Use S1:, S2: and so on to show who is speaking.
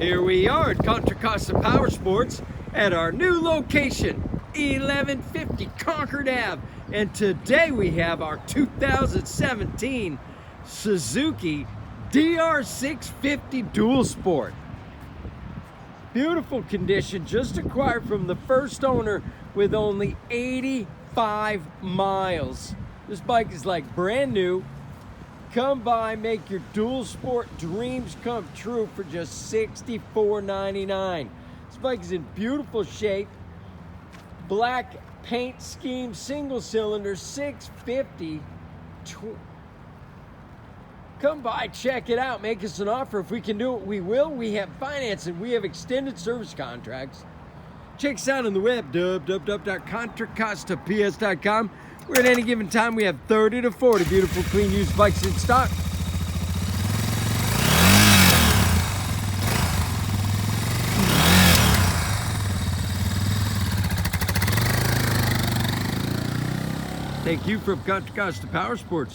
S1: Here we are at Contra Costa Powersports at our new location, 1150 Concord Ave. And today we have our 2017 Suzuki DR650 Dual Sport. Beautiful condition, just acquired from the first owner with only 85 miles. This bike is like brand new. Come by, make your dual sport dreams come true for just $64.99. This bike is in beautiful shape. Black paint scheme, single cylinder, 650. Come by, check it out, make us an offer. If we can do it, we will. We have financing, we have extended service contracts. Check us out on the web, www.contracostaps.com. Where at any given time we have 30 to 40 beautiful, clean, used bikes in stock. Thank you from Contra Costa Powersports.